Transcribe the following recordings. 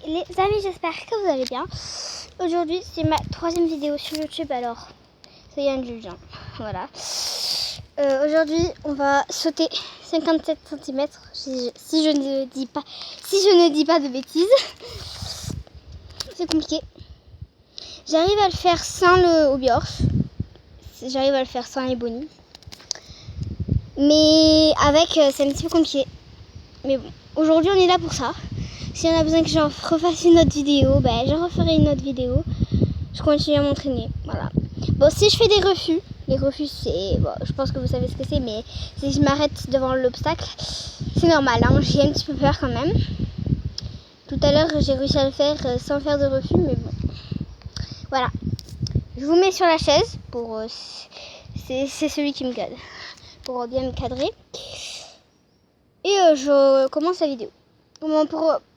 les amis, j'espère que vous allez bien. Aujourd'hui, c'est ma 3e vidéo sur YouTube, alors soyez indulgents. Voilà. Aujourd'hui, on va sauter 57 cm si je ne dis pas de bêtises. C'est compliqué. J'arrive à le faire sans le Hobbyhorse. J'arrive à le faire sans les bonnies. Mais avec, c'est un petit peu compliqué. Mais bon, aujourd'hui, on est là pour ça. Si on a besoin que j'en refasse une autre vidéo, ben je referai une autre vidéo. Je continue à m'entraîner, voilà. Bon, si je fais des refus, les refus c'est, bon, je pense que vous savez ce que c'est, mais si je m'arrête devant l'obstacle, c'est normal, hein, j'ai un petit peu peur quand même. Tout à l'heure, j'ai réussi à le faire sans faire de refus, mais bon. Voilà. Je vous mets sur la chaise pour, c'est celui qui me garde, pour bien me cadrer. Et je commence la vidéo.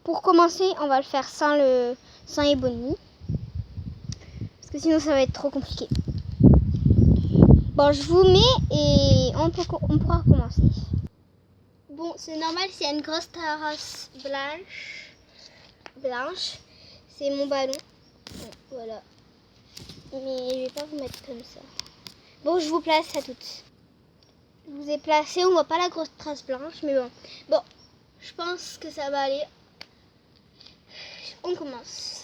Pour commencer, on va le faire sans les bonnies. Parce que sinon ça va être trop compliqué. Bon, je vous mets et on pourra commencer. Bon, c'est normal s'il y a une grosse terrasse blanche. C'est mon ballon. Bon, voilà. Mais je vais pas vous mettre comme ça. Bon, je vous place à toutes. Je vous ai placé, on voit pas la grosse trace blanche, mais bon. Bon, je pense que ça va aller. On commence.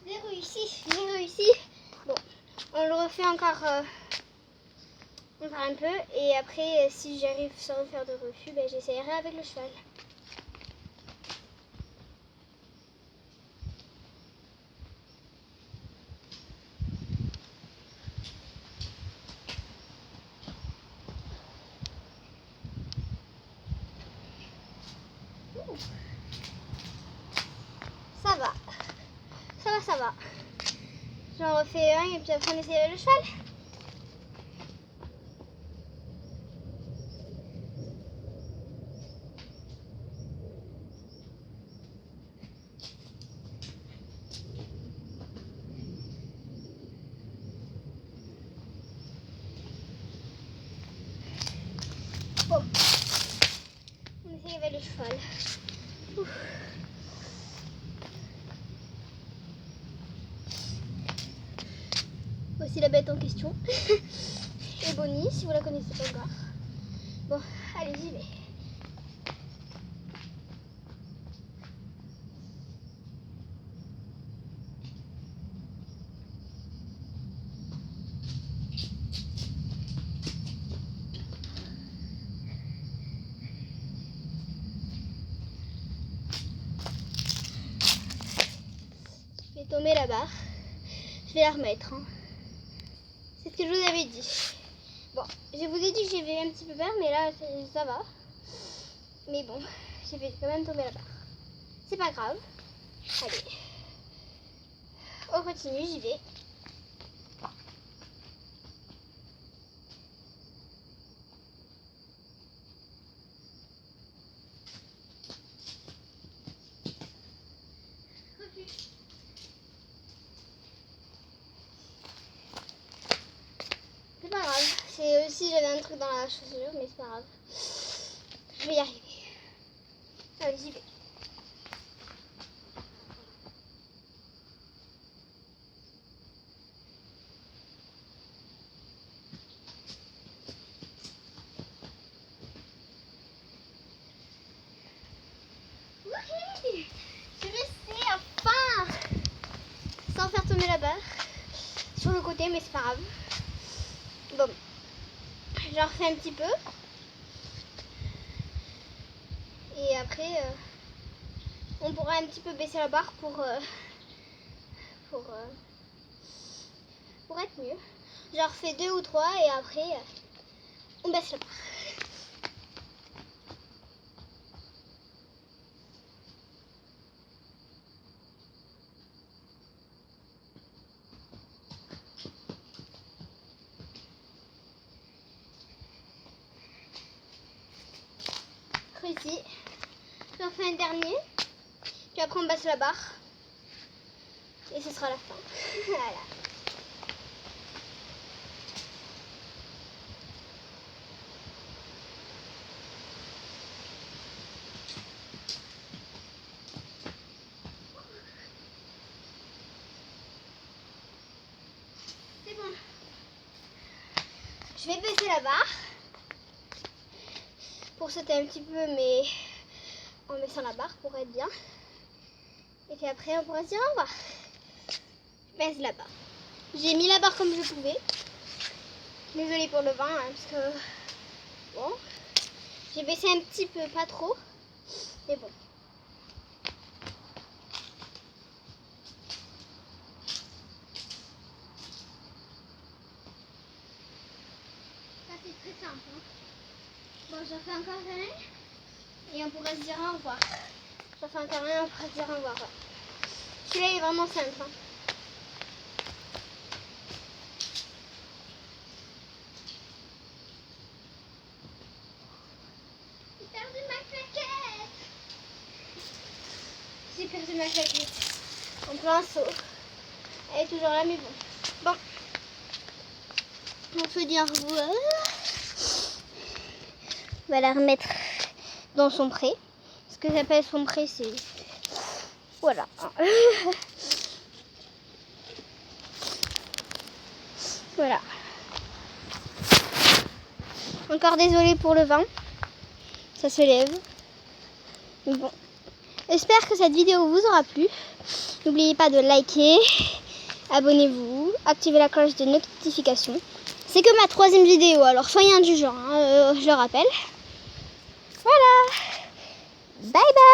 J'ai réussi. Bon, on le refait encore un peu. Et après, si j'arrive sans faire de refus, ben, j'essaierai avec le cheval. Ça va. Ça va. J'en refais un et puis après on essaie avec le cheval. Bon. On essaie avec le cheval. Ouf. Voici la bête en question. Et Bonnie, si vous la connaissez pas encore. Bon, allez, j'y vais. Je vais tomber la barre. Je vais la remettre. Hein. C'est ce que je vous avais dit. Bon, je vous ai dit que j'avais un petit peu peur, mais là, ça va. Mais bon, j'ai fait quand même tomber la barre. C'est pas grave. Allez. On continue, j'y vais. C'est pas grave. C'est aussi, j'avais un truc dans la chaussure, mais c'est pas grave. Je vais y arriver. Allez, j'y vais. Oui, je réussi enfin sans faire tomber la barre sur le côté, mais c'est pas grave. Bon, j'en refais un petit peu. Et après, on pourra un petit peu baisser la barre pour être mieux. J'en refais 2 ou 3 et après, on baisse la barre. Réussi. J'en fais un dernier. Puis Puis après on baisse la barre. Et ce sera la fin. Voilà. C'est bon. Je vais baisser la barre. Pour sauter un petit peu, mais en baissant la barre pour être bien. Et puis après on pourra se dire au revoir. Je baisse la barre. J'ai mis la barre comme je pouvais. Désolée pour le vent, hein, parce que bon, j'ai baissé un petit peu, pas trop, mais bon. Ça c'est très simple. Hein. Bon, j'en fais encore un et on pourra se dire au revoir. J'en fais encore un, on pourra se dire au revoir. Ouais. Celui-là est vraiment simple. Hein. J'ai perdu ma claquette en plein saut. Elle est toujours là, mais bon. Bon, on se dit au revoir. On va la remettre dans son pré. Ce que j'appelle son pré, c'est... Voilà. Voilà. Encore désolée pour le vent. Ça se lève. Mais bon. J'espère que cette vidéo vous aura plu. N'oubliez pas de liker, abonnez-vous, activez la cloche de notification. C'est que ma 3e vidéo, alors soyez indulgents, hein, je le rappelle. Voilà. Bye bye.